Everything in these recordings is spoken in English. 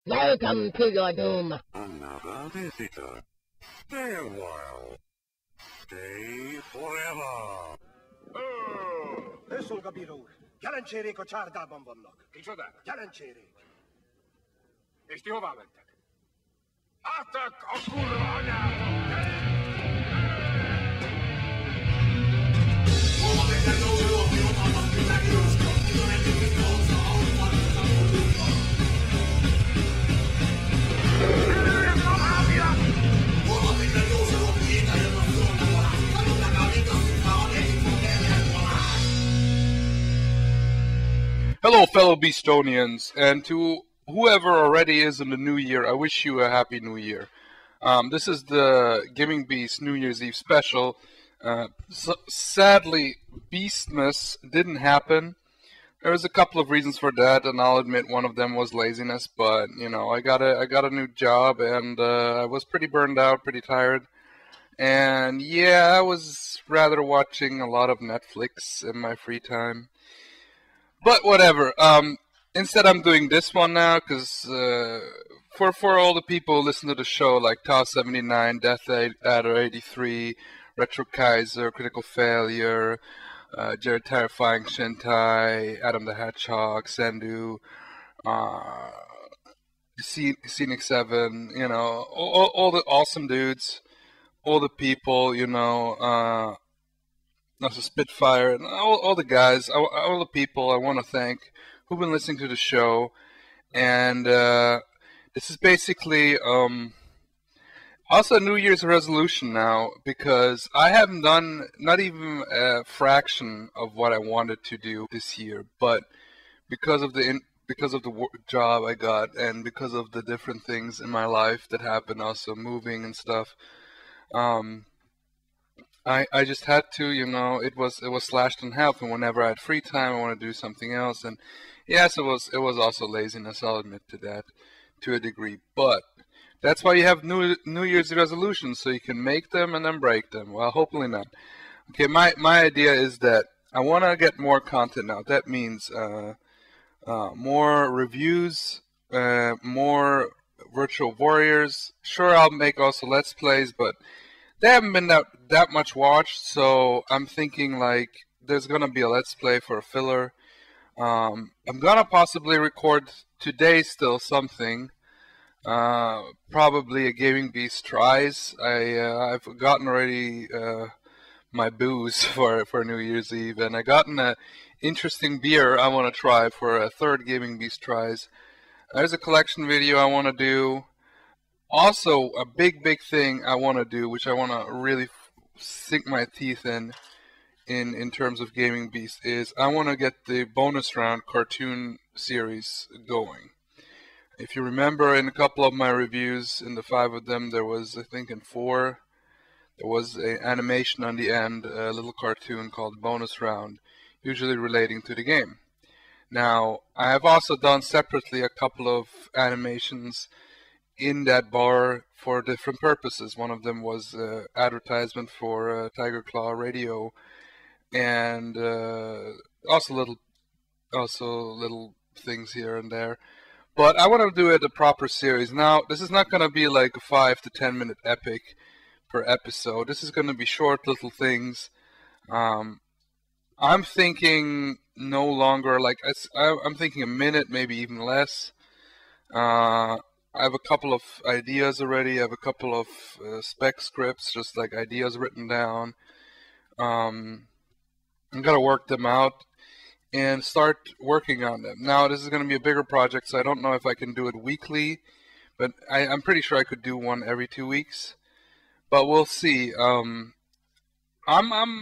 Welcome to your doom. Another visitor. Stay a while. Stay forever. Őszolga bíró, jelentsérék a csárdában vannak. Kicsoda? Jelentsérék. És ti hová mentek? Álltak a kurva anyátok! Hello, fellow Beastonians, and to whoever already is in the new year, I wish you a happy new year. This is the Gaming Beast New Year's Eve special. Sadly, Beastmas didn't happen. There was a couple of reasons for that, and I'll admit one of them was laziness. But you know, I got a new job, and I was pretty burned out, pretty tired. And yeah, I was rather watching a lot of Netflix in my free time. But whatever. Instead, I'm doing this one now because for all the people who listen to the show, like Tau79, Death Adder 83, Retro Kaiser, Critical Failure, Jared Terrifying Shintai, Adam the Hedgehog, Sendu, Scenic 7, you know, all the awesome dudes, all the people, you know. Also Spitfire, and all the guys, all the people I want to thank who've been listening to the show. And this is basically also a New Year's resolution now, because I haven't done not even a fraction of what I wanted to do this year. But because of the job I got, and because of the different things in my life that happened, also moving and stuff, I just had to, you know, it was slashed in half, and whenever I had free time, I wanted to do something else. And yes, it was also laziness. I'll admit to that, to a degree. But that's why you have New Year's resolutions, so you can make them and then break them. Well, hopefully not. Okay, my idea is that I want to get more content out. That means more reviews, more Virtual Warriors. Sure, I'll make also Let's Plays, but they haven't been that much watched, so I'm thinking like there's gonna be a Let's Play for a filler. I'm gonna possibly record today still something, probably a Gaming Beast tries. I've gotten already my booze for New Year's Eve, and I gotten a interesting beer I want to try for a third Gaming Beast tries. There's a collection video I want to do. Also, a big thing I want to do, which I want to really sink my teeth in terms of Gaming Beast, is I want to get the bonus round cartoon series going. If you remember, in a couple of my reviews, in the 5 of them, there was, I think in 4, there was an animation on the end, a little cartoon called Bonus Round, usually relating to the game. Now, I have also done separately a couple of animations in that bar for different purposes. One of them was advertisement for Tiger Claw Radio, and also little things here and there. But I want to do it a proper series. Now, this is not going to be like a 5 to 10 minute epic per episode. This is going to be short little things. I'm thinking no longer, like I'm thinking a minute, maybe even less. I have a couple of ideas already. I have a couple of spec scripts, just like ideas written down. I'm gonna work them out and start working on them. Now, this is gonna be a bigger project, so I don't know if I can do it weekly, but I'm pretty sure I could do one every 2 weeks. But we'll see. I'm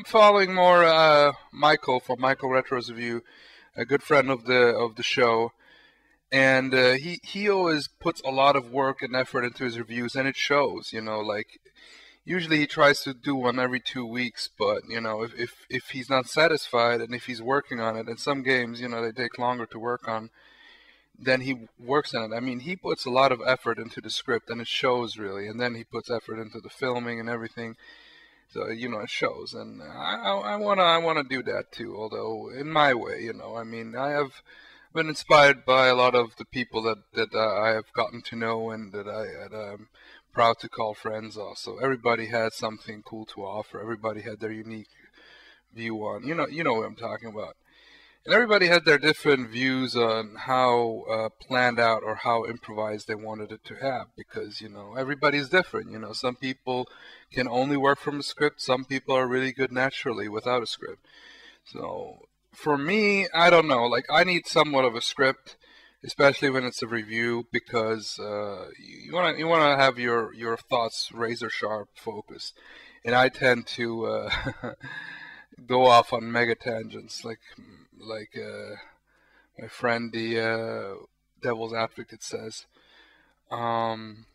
following more Michael from Michael Retro's Review, a good friend of the show. And he always puts a lot of work and effort into his reviews, and it shows, you know, like, usually he tries to do one every 2 weeks, but, you know, if he's not satisfied, and if he's working on it, and some games, you know, they take longer to work on, then he works on it. I mean, he puts a lot of effort into the script, and it shows, really, and then he puts effort into the filming and everything, so, you know, it shows, and I wanna do that, too, although, in my way, you know, I mean, I have been inspired by a lot of the people that I have gotten to know and that I'm proud to call friends also. Everybody had something cool to offer. Everybody had their unique view on, you know what I'm talking about. And everybody had their different views on how planned out or how improvised they wanted it to have, because, everybody's different. Some people can only work from a script. Some people are really good naturally without a script. So for me, I don't know. Like, I need somewhat of a script, especially when it's a review, because you wanna have your thoughts razor sharp focused, and I tend to go off on mega tangents, like my friend the Devil's Advocate says. Um,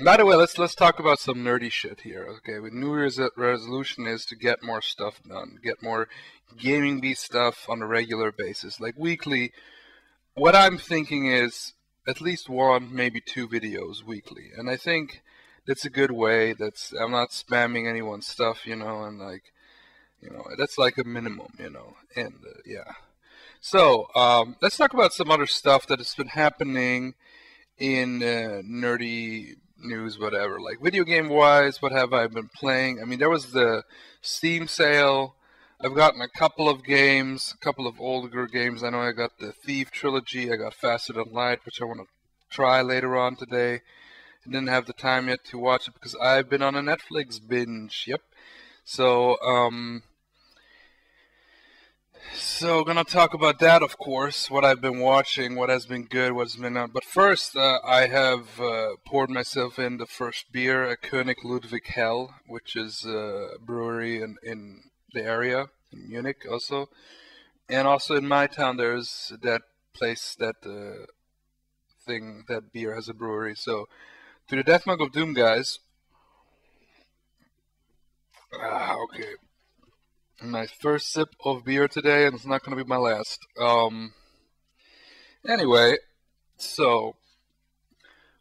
by the way, let's talk about some nerdy shit here. Okay, with New Year's resolution is to get more stuff done, get more gaming beat stuff on a regular basis, like weekly. What I'm thinking is at least one, maybe two videos weekly, and I think that's a good way. I'm not spamming anyone's stuff, and like, that's like a minimum, and yeah. So let's talk about some other stuff that has been happening in nerdy news, whatever. Like video game wise, what have I been playing? I mean, there was the Steam sale. I've gotten a couple of games, a couple of older games. I know I got the Thief trilogy. I got Faster Than Light, which I want to try later on today. I didn't have the time yet to watch it because I've been on a Netflix binge. Yep. So gonna talk about that, of course, what I've been watching, what has been good, what's been not. But first, I have poured myself in the first beer, a König Ludwig Hell, which is a brewery in the area, in Munich also. And also in my town, there's that place, that thing, that beer has a brewery. So, to the Death Mug of Doom, guys. Okay. My first sip of beer today, and it's not going to be my last. Anyway, so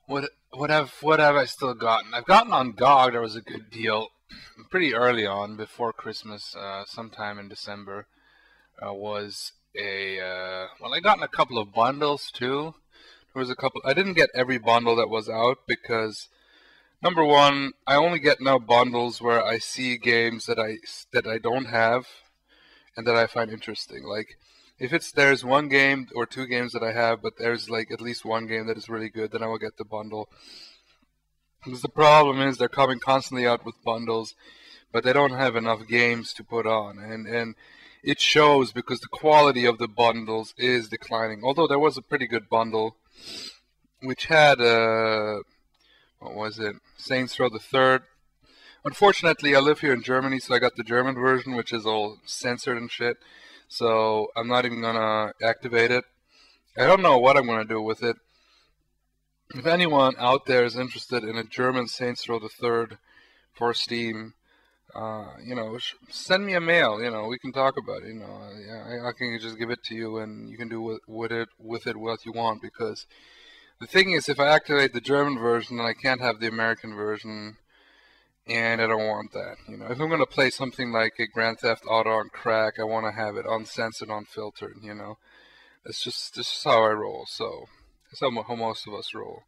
what have I still gotten? I've gotten on GOG. There was a good deal pretty early on, before Christmas, sometime in December. Was a well, I gotten a couple of bundles too. There was a couple. I didn't get every bundle that was out because, number one, I only get now bundles where I see games that I don't have and that I find interesting. Like, if there's one game or two games that I have, but there's like at least one game that is really good, then I will get the bundle. Because the problem is they're coming constantly out with bundles, but they don't have enough games to put on, and it shows because the quality of the bundles is declining. Although there was a pretty good bundle, which had what was it? Saints Row the Third. Unfortunately, I live here in Germany, so I got the German version, which is all censored and shit. So I'm not even gonna activate it. I don't know what I'm gonna do with it. If anyone out there is interested in a German Saints Row the Third for Steam, send me a mail. We can talk about it. I can just give it to you, and you can do with it what you want. Because the thing is, if I activate the German version, then I can't have the American version, and I don't want that. If I'm gonna play something like a Grand Theft Auto on crack, I want to have it uncensored, unfiltered. That's just how I roll. So that's how most of us roll.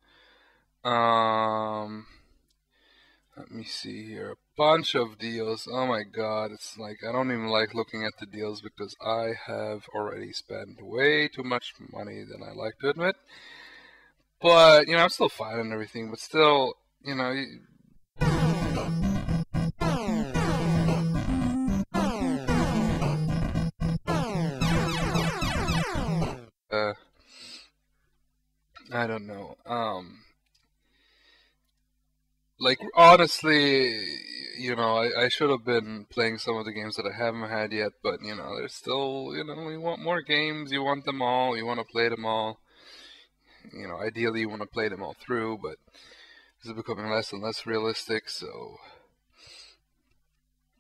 Let me see here. A bunch of deals. Oh my god, it's like I don't even like looking at the deals because I have already spent way too much money than I like to admit. But, I'm still fine and everything, but still, I don't know. Like, honestly, I should have been playing some of the games that I haven't had yet, but, there's still, you want more games, you want them all, you want to play them all. Ideally you want to play them all through, but this is becoming less and less realistic, so...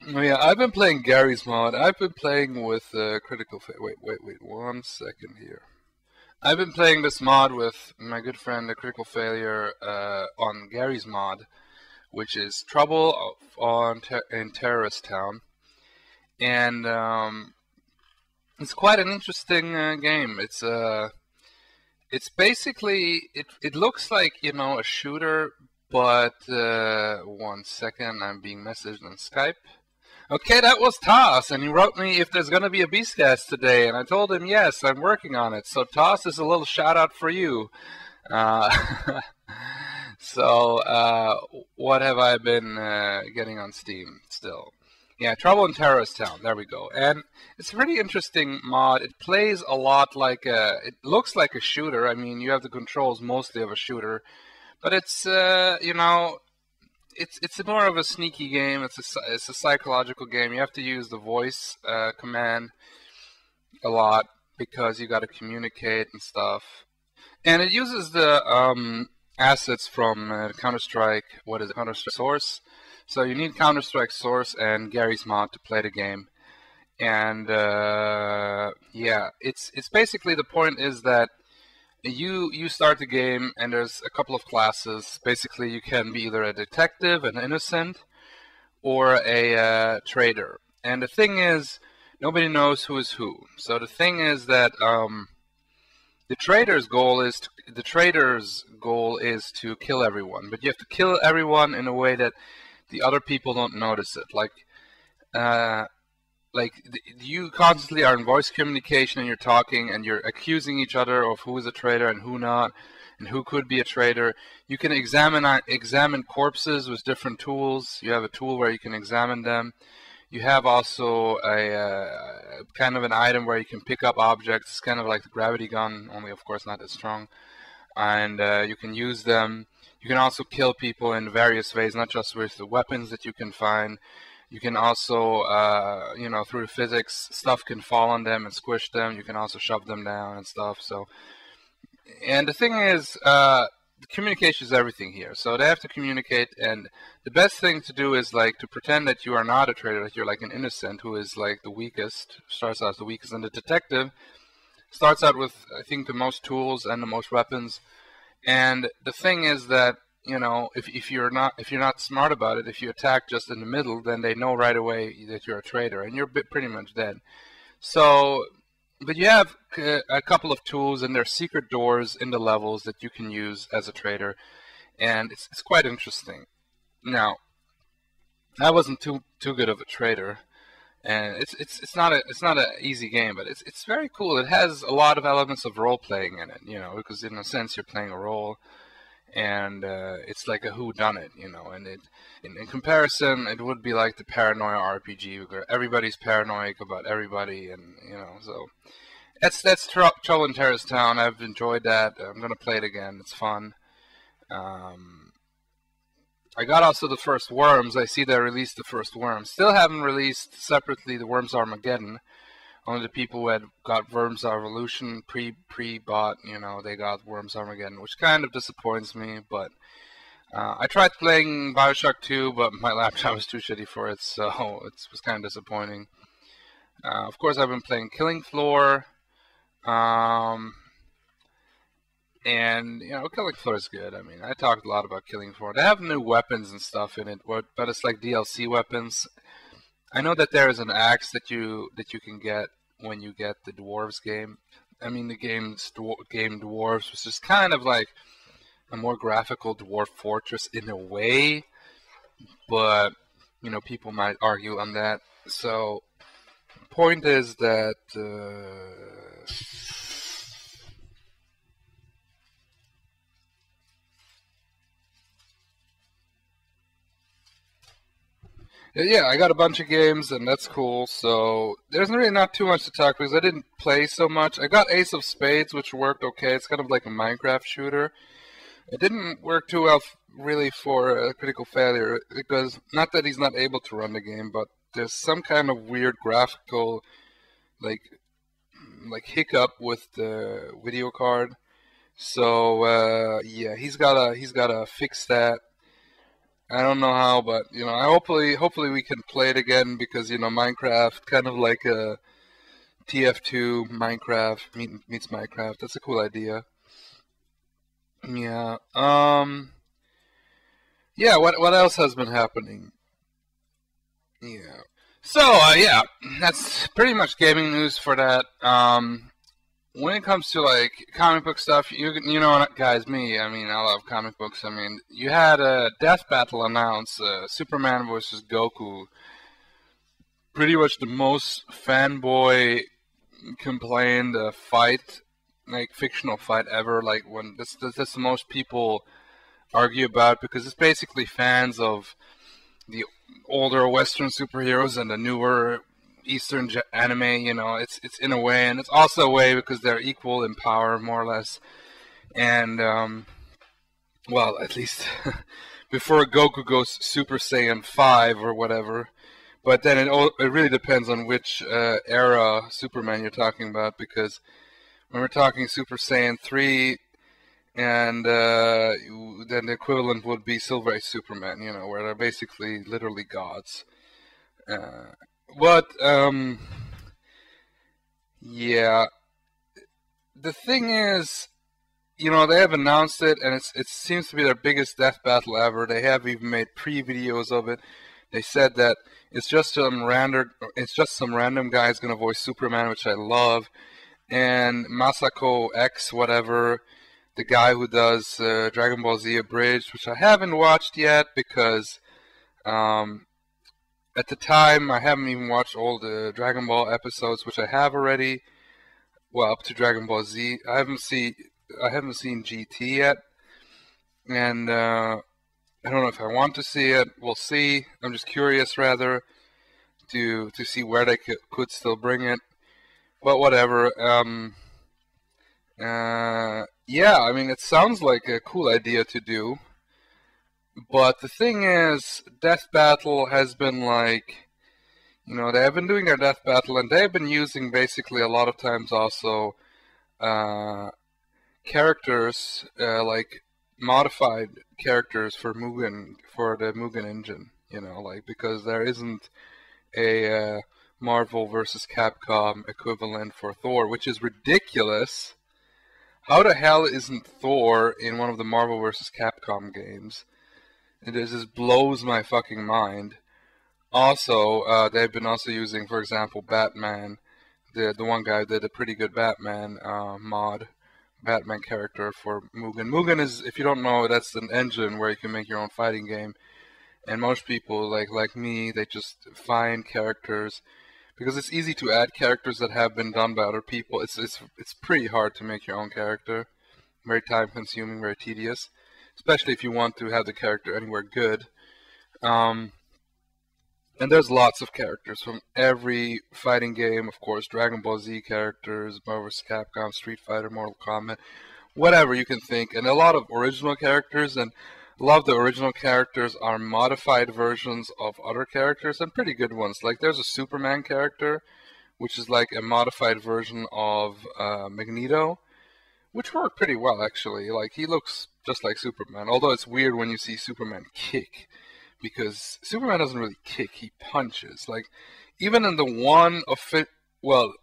Oh yeah, I've been playing Gary's mod. I've been playing with Critical Wait, 1 second here. I've been playing this mod with my good friend, the Critical Failure, on Gary's mod, which is Trouble in Terrorist Town. And It's quite an interesting game. It's basically it looks like a shooter, but 1 second, I'm being messaged on Skype. Okay, that was Toss, and he wrote me if there's gonna be a Beastcast today, and I told him yes, I'm working on it. So Toss is a little shout out for you. Uh, what have I been getting on Steam still? Yeah, Trouble in Terrorist Town. There we go. And it's a pretty interesting mod. It plays a lot like it looks like a shooter. I mean, you have the controls mostly of a shooter, but it's it's more of a sneaky game. It's a psychological game. You have to use the voice command a lot because you got to communicate and stuff. And it uses the assets from Counter-Strike. What is it? Counter-Strike Source. So you need Counter-Strike Source and Gary's mod to play the game. And yeah, it's basically the point is that you start the game and there's a couple of classes. Basically, you can be either a detective, an innocent, or a traitor. And the thing is, nobody knows who is who. So the thing is that the traitor's goal is to kill everyone, but you have to kill everyone in a way that the other people don't notice it. You constantly are in voice communication and you're talking and you're accusing each other of who is a traitor and who not, and who could be a traitor. You can examine corpses with different tools. You have a tool where you can examine them. You have also a kind of an item where you can pick up objects. It's kind of like the gravity gun, only of course not as strong. And you can use them. You can also kill people in various ways, not just with the weapons that you can find. You can also, through the physics, stuff can fall on them and squish them. You can also shove them down and stuff. And the thing is, communication is everything here. So they have to communicate, and the best thing to do is to pretend that you are not a traitor, that you're like an innocent who is like the weakest, starts out as the weakest, and the detective starts out with, I think, the most tools and the most weapons. And the thing is that if you're not smart about it, if you attack just in the middle, then they know right away that you're a traitor, and you're pretty much dead. So, but you have a couple of tools, and there's secret doors in the levels that you can use as a traitor, and it's quite interesting. Now, I wasn't too good of a traitor, and it's not an easy game, but it's very cool. It has a lot of elements of role playing in it, because in a sense you're playing a role, and it's like a whodunit, and in comparison, it would be like the paranoia RPG, where everybody's paranoid about everybody, and so that's Trouble in Terrorist Town. I've enjoyed that. I'm gonna play it again. It's fun. I got also the first Worms. I see they released the first Worms. Still haven't released separately the Worms Armageddon. Only the people who had got Worms Evolution pre-bought, they got Worms Armageddon, which kind of disappoints me. But I tried playing Bioshock 2, but my laptop was too shitty for it, so it was kind of disappointing. Of course, I've been playing Killing Floor. And Killing Floor is good. I mean, I talked a lot about Killing Floor. They have new weapons and stuff in it, but it's like DLC weapons. I know that there is an axe that you can get when you get the Dwarves game. I mean, the game Dwarves, which is kind of like a more graphical Dwarf Fortress in a way, but people might argue on that. So, point is that. Yeah, I got a bunch of games, and that's cool. So there's really not too much to talk because I didn't play so much. I got Ace of Spades, which worked okay. It's kind of like a Minecraft shooter. It didn't work too well, really, for Critical Failure, because not that he's not able to run the game, but there's some kind of weird graphical, like hiccup with the video card. So yeah, he's gotta fix that. I don't know how, but I hopefully we can play it again because Minecraft, kind of like a TF2 Minecraft meets Minecraft. That's a cool idea. Yeah. Yeah. What else has been happening? Yeah. So yeah, that's pretty much gaming news for that. When it comes to like comic book stuff, you know, guys, me. I mean, I love comic books. I mean, you had a Death Battle announced, Superman versus Goku. Pretty much the most fanboy complained fight, like fictional fight ever. Like when that's the most people argue about because it's basically fans of the older Western superheroes and the newer Eastern anime. You know, it's in a way, and it's also a way because they're equal in power, more or less. And well, at least before Goku goes Super Saiyan 5 or whatever. But then it really depends on which era Superman you're talking about, because when we're talking Super Saiyan 3, and then the equivalent would be Silver Age Superman, you know, where they're basically literally gods. But yeah, the thing is, you know, they have announced it, and it seems to be their biggest death battle ever. They have even made pre-videos of it. They said that it's just some random guy who's gonna voice Superman, which I love, and Masako X whatever, the guy who does Dragon Ball Z Abridged, which I haven't watched yet because at the time I haven't even watched all the Dragon Ball episodes, which I have already. Well, up to Dragon Ball Z. I haven't seen GT yet, and I don't know if I want to see it. We'll see. I'm just curious, rather, to see where they could still bring it. But whatever. Yeah, I mean, it sounds like a cool idea to do. But the thing is, Death Battle has been like, you know, they have been doing their Death Battle, and they've been using basically a lot of times also characters, like modified characters for Mugen, for the Mugen engine, you know, like, because there isn't a Marvel versus Capcom equivalent for Thor, which is ridiculous. How the hell isn't Thor in one of the Marvel vs. Capcom games? It just blows my fucking mind. Also, they've been also using, for example, Batman. The one guy did a pretty good Batman Batman character for Mugen. Mugen is, if you don't know, that's an engine where you can make your own fighting game. And most people, like me, they just find characters, because it's easy to add characters that have been done by other people. It's pretty hard to make your own character. Very time consuming, very tedious. Especially if you want to have the character anywhere good. And there's lots of characters from every fighting game, of course. Dragon Ball Z characters, Marvel vs. Capcom, Street Fighter, Mortal Kombat, whatever you can think. And a lot of original characters, and a lot of the original characters are modified versions of other characters, and pretty good ones. Like, there's a Superman character, which is like a modified version of Magneto, which worked pretty well, actually. Like, he looks just like Superman, although it's weird when you see Superman kick, because Superman doesn't really kick, he punches. Like, even in the one well,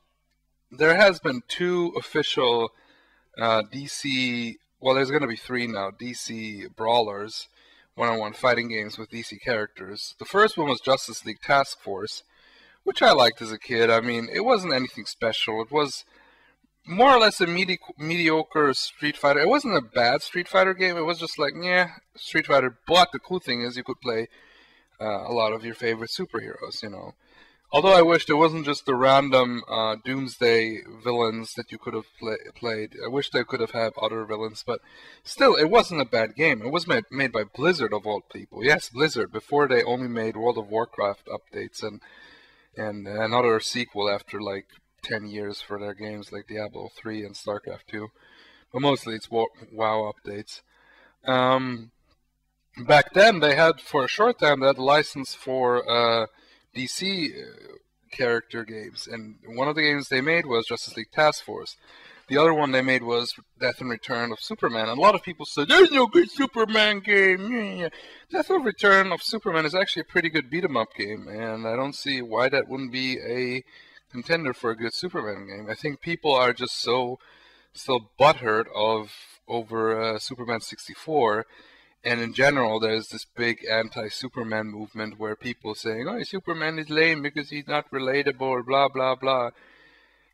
there has been 2 official DC, well, there's going to be 3 now, DC brawlers, one-on-one fighting games with DC characters. The first one was Justice League Task Force, which I liked as a kid. I mean, it wasn't anything special. It was more or less a mediocre Street Fighter. It wasn't a bad Street Fighter game. It was just like, yeah, Street Fighter. But the cool thing is you could play a lot of your favorite superheroes, you know. Although I wished it wasn't just the random Doomsday villains that you could have played. I wish they could have had other villains, but still, it wasn't a bad game. It was made by Blizzard, of all people. Yes, Blizzard, before they only made World of Warcraft updates and another sequel after like 10 years for their games like Diablo 3 and StarCraft 2. But mostly it's WoW updates. Back then, they had, for a short time, they had a license for DC character games, and one of the games they made was Justice League Task Force. The other one they made was Death and Return of Superman, and a lot of people said, there's no good Superman game. Death and Return of Superman is actually a pretty good beat-em-up game, and I don't see why that wouldn't be a contender for a good Superman game. I think people are just so still butthurt over Superman 64, And in general, there's this big anti-Superman movement where people saying, "Oh, Superman is lame because he's not relatable," or blah blah blah.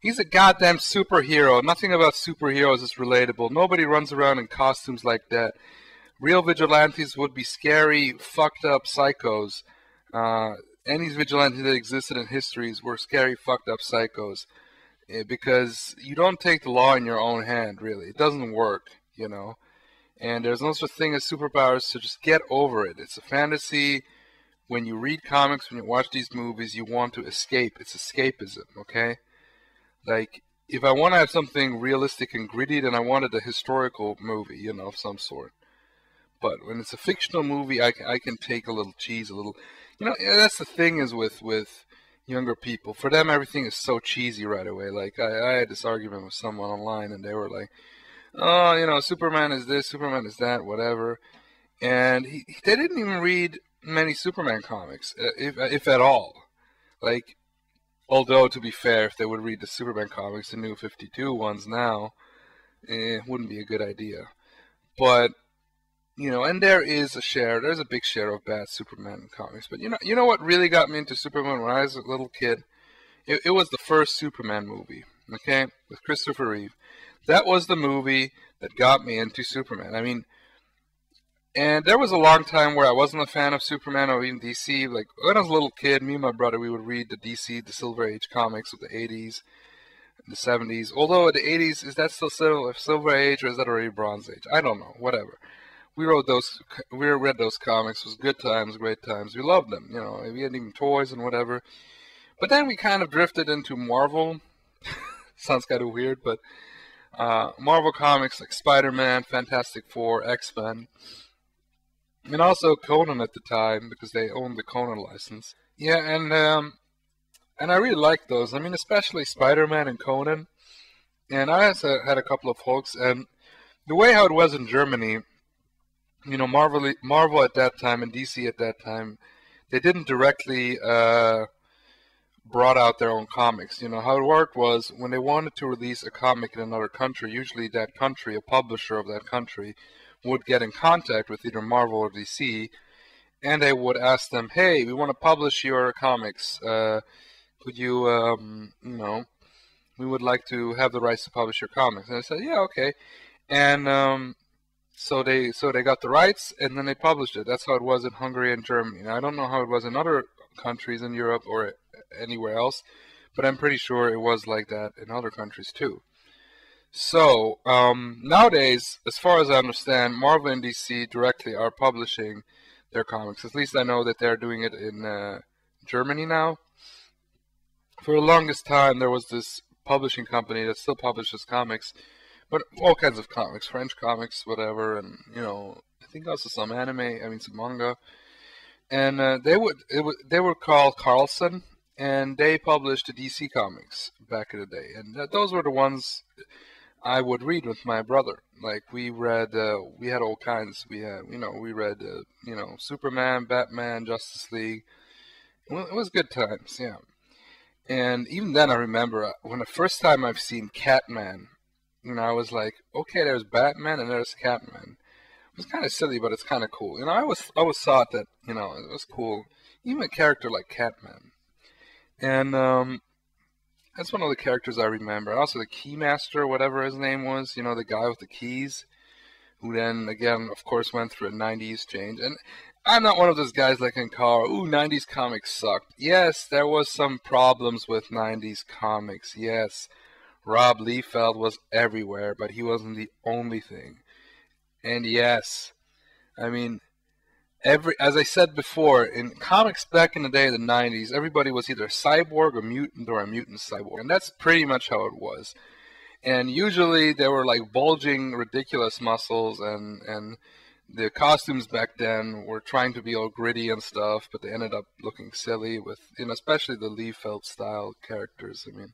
He's a goddamn superhero. Nothing about superheroes is relatable. Nobody runs around in costumes like that. Real vigilantes would be scary, fucked up psychos. Any vigilante that existed in histories were scary, fucked up psychos. Because you don't take the law in your own hand, really. It doesn't work, you know. And there's no such thing as superpowers, so just get over it. It's a fantasy. When you read comics, when you watch these movies, you want to escape. It's escapism, okay? Like, if I want to have something realistic and gritty, then I wanted a historical movie, you know, of some sort. But when it's a fictional movie, I can take a little cheese, a little... You know, that's the thing is with younger people. For them, everything is so cheesy right away. Like, I had this argument with someone online, and they were like, "Oh, you know, Superman is this, Superman is that, whatever." And they didn't even read many Superman comics, if at all. Like, although, to be fair, if they would read the Superman comics, the new 52 ones now, it wouldn't be a good idea. But, you know, and there's a big share of bad Superman comics. But you know what really got me into Superman when I was a little kid? It was the first Superman movie, okay, with Christopher Reeve. That was the movie that got me into Superman. I mean, and there was a long time where I wasn't a fan of Superman or even DC. Like, when I was a little kid, me and my brother, we would read the DC, the Silver Age comics of the 80s, the 70s. Although the 80s, is that still Silver Age or is that already Bronze Age? I don't know, whatever. We read those comics. It was good times, great times. We loved them, you know. We had even toys and whatever. But then we kind of drifted into Marvel. Sounds kind of weird, but Marvel comics like Spider-Man, Fantastic Four, X-Men, and also Conan at the time because they owned the Conan license. Yeah, and I really liked those. I mean, especially Spider-Man and Conan. And I also had a couple of folks, and the way how it was in Germany, you know, Marvel at that time and DC at that time, they didn't directly brought out their own comics. You know, how it worked was when they wanted to release a comic in another country, usually that country, a publisher of that country, would get in contact with either Marvel or DC, and they would ask them, "Hey, we want to publish your comics. Could you, you know, we would like to have the rights to publish your comics." And I said, "Yeah, okay." And so they got the rights, and then they published it. That's how it was in Hungary and Germany. Now, I don't know how it was in other countries in Europe or anywhere else, but I'm pretty sure it was like that in other countries too. So nowadays, as far as I understand, Marvel and DC directly are publishing their comics. At least I know that they're doing it in Germany now. For the longest time, there was this publishing company that still publishes comics, but all kinds of comics, French comics, whatever, and you know, I think also some anime. I mean, some manga. And they were called Carlson, and they published the DC comics back in the day, and those were the ones I would read with my brother. Like we read, we had all kinds. We read, Superman, Batman, Justice League. Well, it was good times, yeah. And even then, I remember when the first time I've seen Catman, you know, I was like, okay, there's Batman and there's Catman. It was kind of silly, but it's kind of cool. You know, I always thought that, you know, it was cool. Even a character like Catman. And that's one of the characters I remember. Also, the Keymaster, whatever his name was, you know, the guy with the keys, who then, again, of course, went through a 90s change. And I'm not one of those guys that can call, ooh, 90s comics sucked. Yes, there was some problems with 90s comics. Yes, Rob Liefeld was everywhere, but he wasn't the only thing. And yes, I mean, as I said before, in comics back in the day of the 90s, everybody was either a cyborg, a mutant, or a mutant cyborg. And that's pretty much how it was. And usually they were like bulging, ridiculous muscles, and the costumes back then were trying to be all gritty and stuff, but they ended up looking silly with, you know, especially the Liefeld style characters. I mean,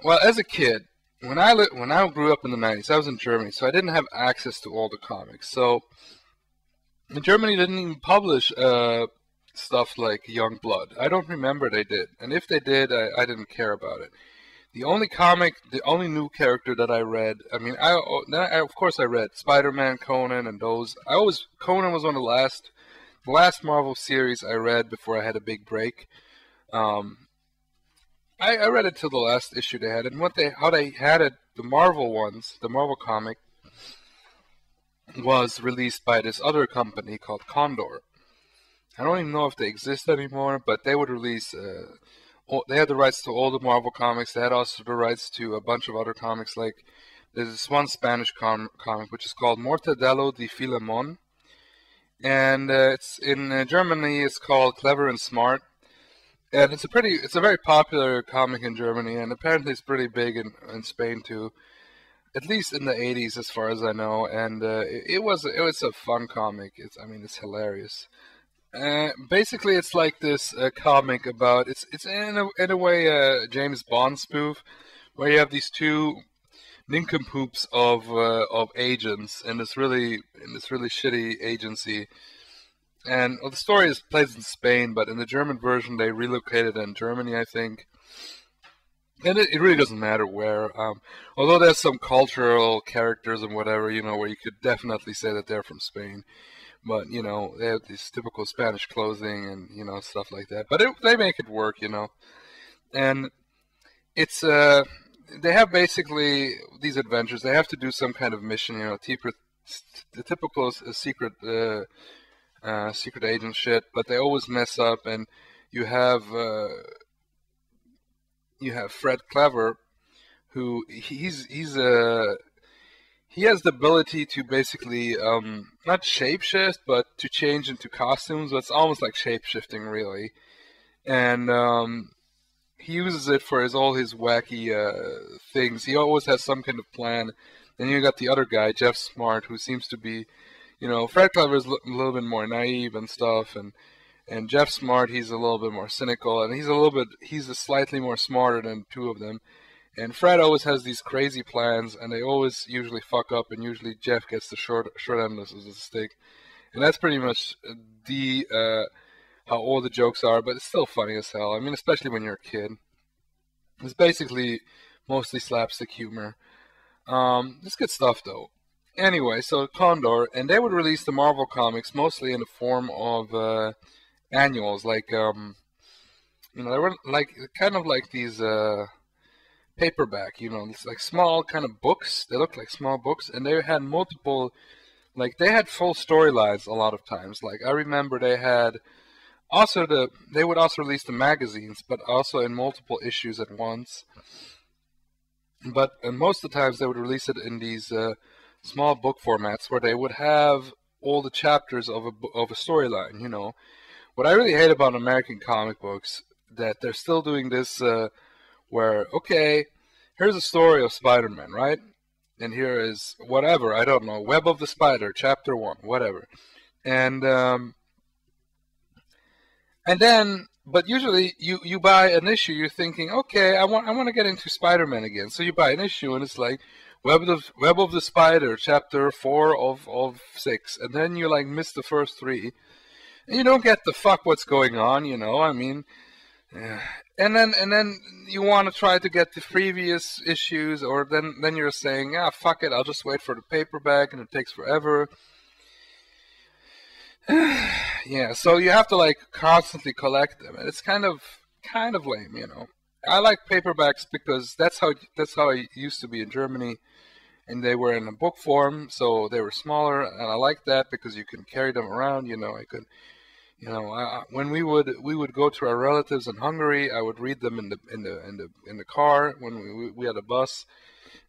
well, as a kid, when I grew up in the 90s, I was in Germany, so I didn't have access to all the comics. So Germany didn't even publish stuff like Young Blood. I don't remember they did, and if they did, I didn't care about it. The only new character that I read. I mean, of course I read Spider-Man, Conan, and those. Conan was one of the last Marvel series I read before I had a big break. I read it till the last issue they had, and how they had it. The Marvel comic was released by this other company called Condor. I don't even know if they exist anymore, but they would release. They had the rights to all the Marvel comics. They had also the rights to a bunch of other comics. Like there's this one Spanish comic which is called Mortadelo de Filemon, and it's in Germany. It's called Clever and Smart. And it's a very popular comic in Germany, and apparently it's pretty big in Spain too, at least in the 80s, as far as I know. And it was a fun comic. It's hilarious. Basically, it's like this comic about it's in a way a James Bond spoof, where you have these two nincompoops of agents in this really shitty agency. And the story is plays in Spain, but in the German version they relocated in Germany, I think. And it really doesn't matter where. Although there's some cultural characters and whatever, where you could definitely say that they're from Spain. But, they have these typical Spanish clothing and, stuff like that. But they make it work, And it's, they have basically these adventures. They have to do some kind of mission, the typical secret agent shit, but they always mess up. And you have Fred Clever, who he has the ability to basically not shapeshift, but to change into costumes. But it's almost like shapeshifting, really. And he uses it for all his wacky things. He always has some kind of plan. Then you got the other guy, Jeff Smart, who seems to be, Fred Clever is a little bit more naive and stuff, and Jeff Smart, he's a little bit more cynical, and he's slightly more smarter than two of them. And Fred always has these crazy plans, and they always usually fuck up, and usually Jeff gets the short end of the stick. And that's pretty much how all the jokes are, but it's still funny as hell. I mean, especially when you're a kid. It's basically mostly slapstick humor. It's good stuff, though. Anyway, so Condor, and they would release the Marvel comics mostly in the form of annuals, like they were like kind of like these paperback, it's like small kind of books. They looked like small books, and they had multiple, like they had full storylines a lot of times. Like I remember they would also release the magazines, but also in multiple issues at once. But most of the times they would release it in these small book formats where they would have all the chapters of a storyline. What I really hate about American comic books, that they're still doing this where, okay, here's a story of Spider-Man, right? And here is whatever, I don't know, Web of the Spider, chapter 1, whatever. And then, but usually you buy an issue, you're thinking, okay, I want to get into Spider-Man again. So you buy an issue and it's like Web of the Spider, chapter 4 of 6, and then you like miss the first 3. And you don't get the fuck what's going on, I mean, and then you want to try to get the previous issues, or then you're saying, fuck it, I'll just wait for the paperback, and it takes forever. Yeah, so you have to like constantly collect them, and it's kind of lame, I like paperbacks because that's how I used to be in Germany, and they were in a book form, so they were smaller, and I like that because you can carry them around. I could, when we would go to our relatives in Hungary, I would read them in the car when we had a bus,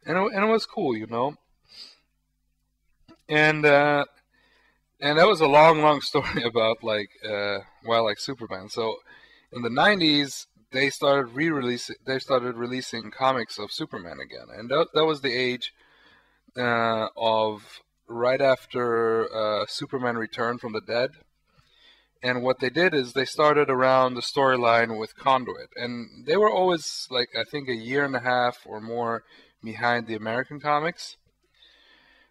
and it was cool, and that was a long story about like Superman. So in the 90s, they started releasing comics of Superman again, and that was the age of right after Superman returned from the dead. And what they did is they started around the storyline with Conduit, and they were always like, I think, a year and a half or more behind the American comics,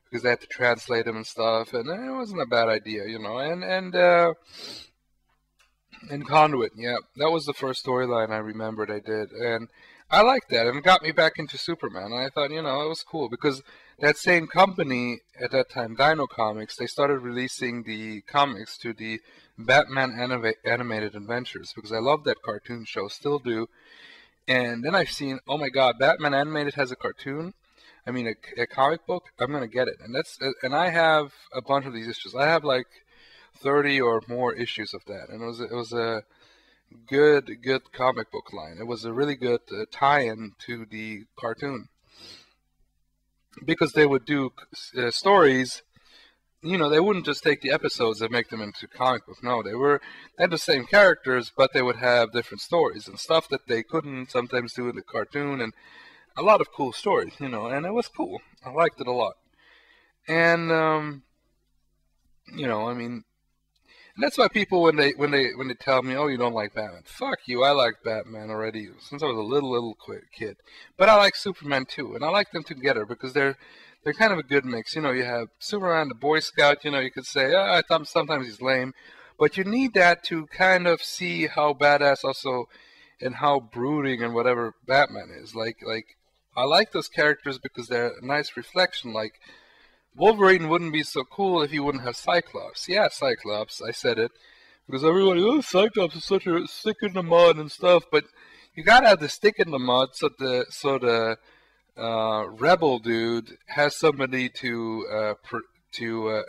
because they had to translate them and stuff, and it wasn't a bad idea, and Conduit, yeah, that was the first storyline I remember they did, and I liked that, and it got me back into Superman. And I thought, it was cool because that same company at that time, Dino Comics, they started releasing the comics to the Batman animated adventures because I love that cartoon show, still do. And then I've seen, oh my God, Batman animated has a cartoon. I mean, a comic book. I'm gonna get it, and I have a bunch of these issues. I have like 30 or more issues of that, and it was a good comic book line. It was a really good tie-in to the cartoon because they would do stories. They wouldn't just take the episodes and make them into comic book. No, they had the same characters, but they would have different stories and stuff that they couldn't sometimes do in the cartoon, and a lot of cool stories, and it was cool. I liked it a lot. And I mean, and that's why people when they tell me, "Oh, you don't like Batman," fuck you. I like Batman already since I was a little kid. But I like Superman too, and I like them together because they're kind of a good mix. You have Superman, the Boy Scout. You could say, I thought sometimes he's lame, but you need that to kind of see how badass also and how brooding and whatever Batman is. Like I like those characters because they're a nice reflection. Like Wolverine wouldn't be so cool if he wouldn't have Cyclops. Yeah, Cyclops, I said it. Because everybody, Cyclops is such a stick in the mud and stuff, but you gotta have the stick in the mud so the rebel dude has somebody to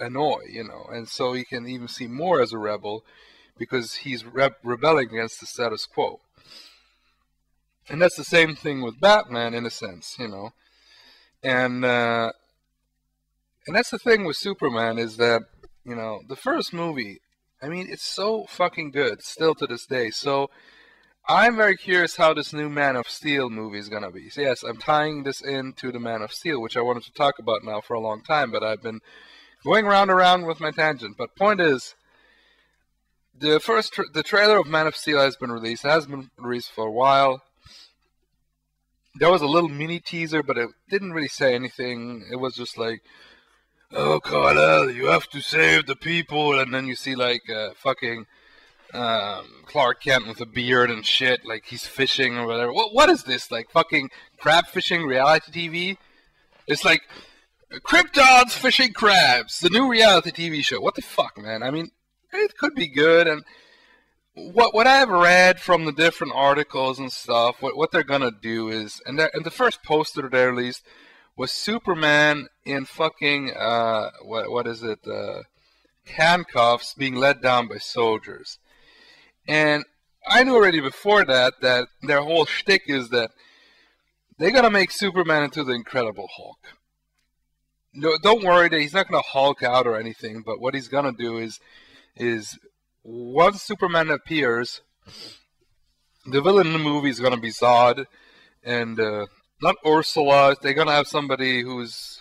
annoy, and so he can even see more as a rebel because he's rebelling against the status quo. And that's the same thing with Batman in a sense, and that's the thing with Superman is that, the first movie, I mean, it's so fucking good still to this day. So I'm very curious how this new Man of Steel movie is going to be. So yes, I'm tying this into the Man of Steel, which I wanted to talk about now for a long time, but I've been going round with my tangent. But point is, the trailer of Man of Steel has been released. It has been released for a while. There was a little mini teaser, but it didn't really say anything. It was just like, "Oh, Kal-El, you have to save the people," and then you see like fucking Clark Kent with a beard and shit, like he's fishing or whatever. What is this? Like fucking crab fishing reality TV? It's like Krypton's fishing crabs, the new reality TV show. What the fuck, man? I mean, it could be good, and what I've read from the different articles and stuff, what they're gonna do is, and the first poster they released was Superman in fucking what is it? Handcuffs being led down by soldiers. And I knew already before that their whole shtick is that they're gonna make Superman into the Incredible Hulk. No, don't worry that he's not gonna Hulk out or anything. But what he's gonna do is once Superman appears, the villain in the movie is gonna be Zod, and not Ursula. They're gonna have somebody who's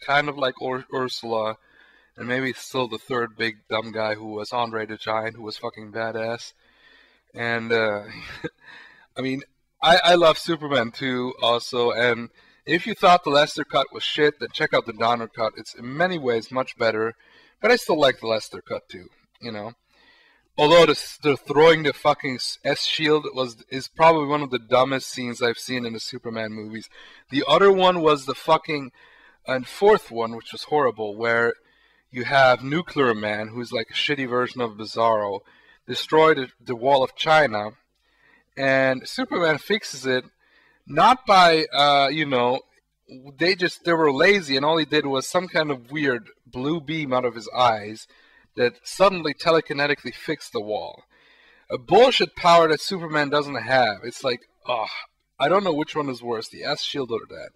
kind of like Ursula, and maybe still the third big dumb guy who was Andre the Giant, who was fucking badass. And I mean, I love Superman too, also. And if you thought the Lester cut was shit, then check out the Donner cut. It's in many ways much better, but I still like the Lester cut too. Although the throwing the fucking S-shield is probably one of the dumbest scenes I've seen in the Superman movies. The other one was the fucking and fourth one, which was horrible, where you have Nuclear Man, who's like a shitty version of Bizarro, destroy the wall of China, and Superman fixes it not by they were lazy, and all he did was some kind of weird blue beam out of his eyes that suddenly telekinetically fixed the wall. A bullshit power that Superman doesn't have. It's like, I don't know which one is worse, the S-shield or that.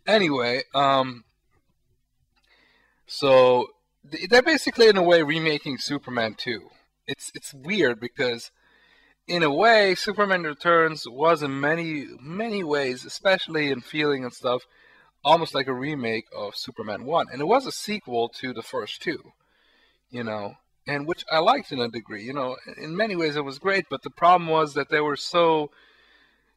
Anyway, so they're basically in a way remaking Superman 2. It's weird because in a way Superman Returns was in many ways, especially in feeling and stuff, almost like a remake of Superman 1, and it was a sequel to the first two. And which I liked in a degree. In many ways it was great, but the problem was that they were so,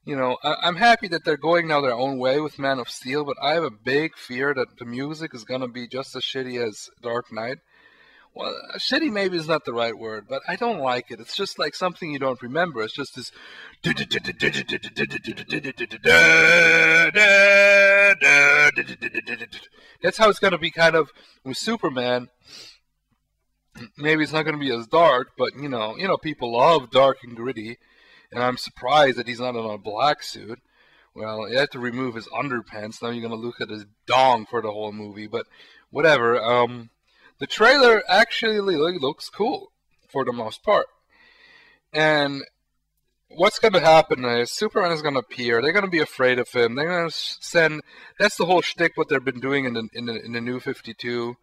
I'm happy that they're going now their own way with Man of Steel, but I have a big fear that the music is going to be just as shitty as Dark Knight. Well, shitty maybe is not the right word, but I don't like it. It's just like something you don't remember. It's just this. That's how it's gonna be, kind of with Superman. Maybe it's not gonna be as dark, but people love dark and gritty, and I'm surprised that he's not in a black suit. Well, you have to remove his underpants. Now you're gonna look at his dong for the whole movie, but whatever. The trailer actually looks cool for the most part. And what's going to happen is Superman is going to appear. They're going to be afraid of him. They're going to send. That's the whole shtick. What they've been doing in the New 52.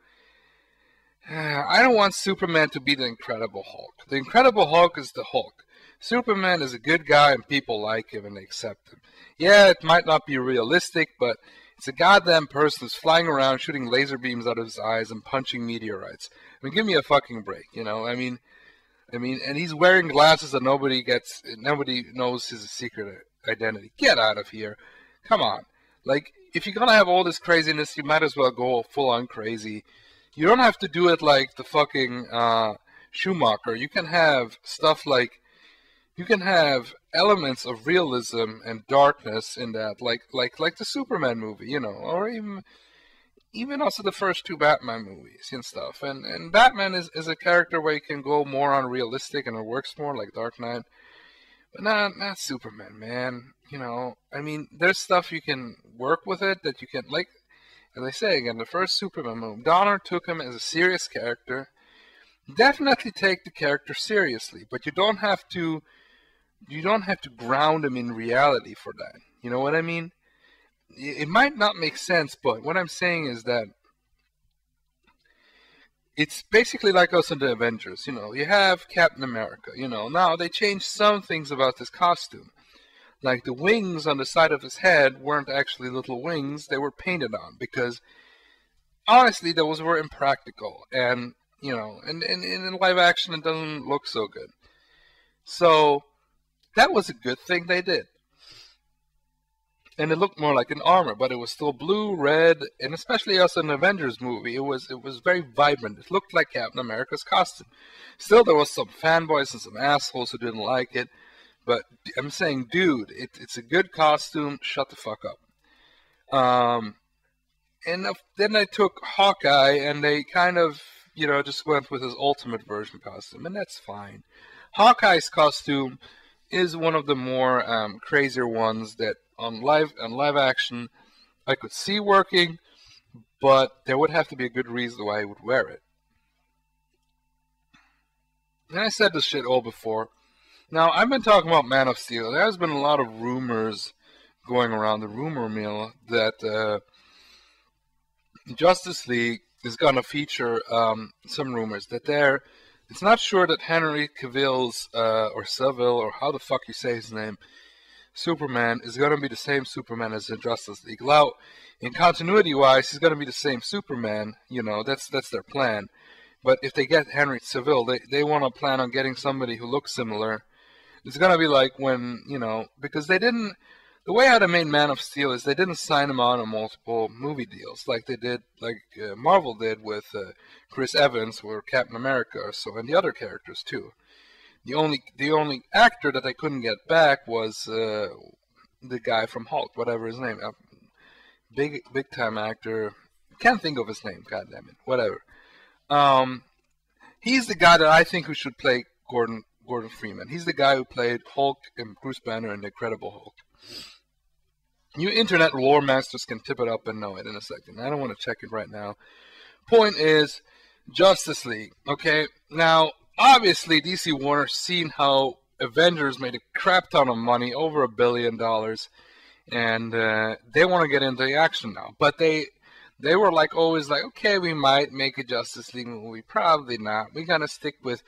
I don't want Superman to be the Incredible Hulk. The Incredible Hulk is the Hulk. Superman is a good guy, and people like him and they accept him. Yeah, it might not be realistic, but it's a goddamn person who's flying around, shooting laser beams out of his eyes and punching meteorites. I mean, give me a fucking break, I mean, and he's wearing glasses that nobody knows his secret identity. Get out of here. Come on. Like, if you're gonna have all this craziness, you might as well go full on crazy. You don't have to do it like the fucking Schumacher. You can have stuff like, you can have elements of realism and darkness in that, like the Superman movie, or even also the first two Batman movies and stuff. And Batman is a character where you can go more on realistic and it works more, like Dark Knight. But not Superman, man. I mean, there's stuff you can work with it that you can, like, as I say again, the first Superman movie, Donner took him as a serious character. Definitely take the character seriously, but you don't have to ground him in reality for that. You know what I mean? It might not make sense, but what I'm saying is that it's basically like us in the Avengers. You have Captain America. Now they changed some things about his costume. Like the wings on the side of his head weren't actually little wings. They were painted on because, honestly, those were impractical. And, and in live action, it doesn't look so good. So that was a good thing they did. And it looked more like an armor, but it was still blue, red, and especially also in the Avengers movie, it was very vibrant. It looked like Captain America's costume. Still, there was some fanboys and some assholes who didn't like it, but I'm saying, dude, it's a good costume. Shut the fuck up. And then they took Hawkeye and they kind of, just went with his ultimate version costume, and that's fine. Hawkeye's costume is one of the more crazier ones that on live action I could see working, but there would have to be a good reason why he would wear it. And I said this shit all before. Now, I've been talking about Man of Steel. There's been a lot of rumors going around the rumor mill that Justice League is going to feature some rumors that it's not sure that Henry Cavill's, or Seville, or how the fuck you say his name, Superman is going to be the same Superman as in Justice League. Now, in continuity-wise, he's going to be the same Superman. That's their plan. But if they get Henry Cavill, they want to plan on getting somebody who looks similar. It's going to be like when, because they didn't, the way how they made Man of Steel is they didn't sign him on multiple movie deals like they did, like Marvel did with Chris Evans or Captain America or so, and the other characters too. The only actor that they couldn't get back was the guy from Hulk, whatever his name, big time actor. Can't think of his name. God damn it. Whatever. He's the guy that I think who should play Gordon Freeman. He's the guy who played Hulk and Bruce Banner in The Incredible Hulk. You internet lore masters can tip it up and know it in a second. I don't want to check it right now. Point is, Justice League. Okay, now obviously DC Warner's seen how Avengers made a crap ton of money, over $1 billion, and they want to get into the action now. But they were like always like, okay, we might make a Justice League movie, probably not. We're gonna stick with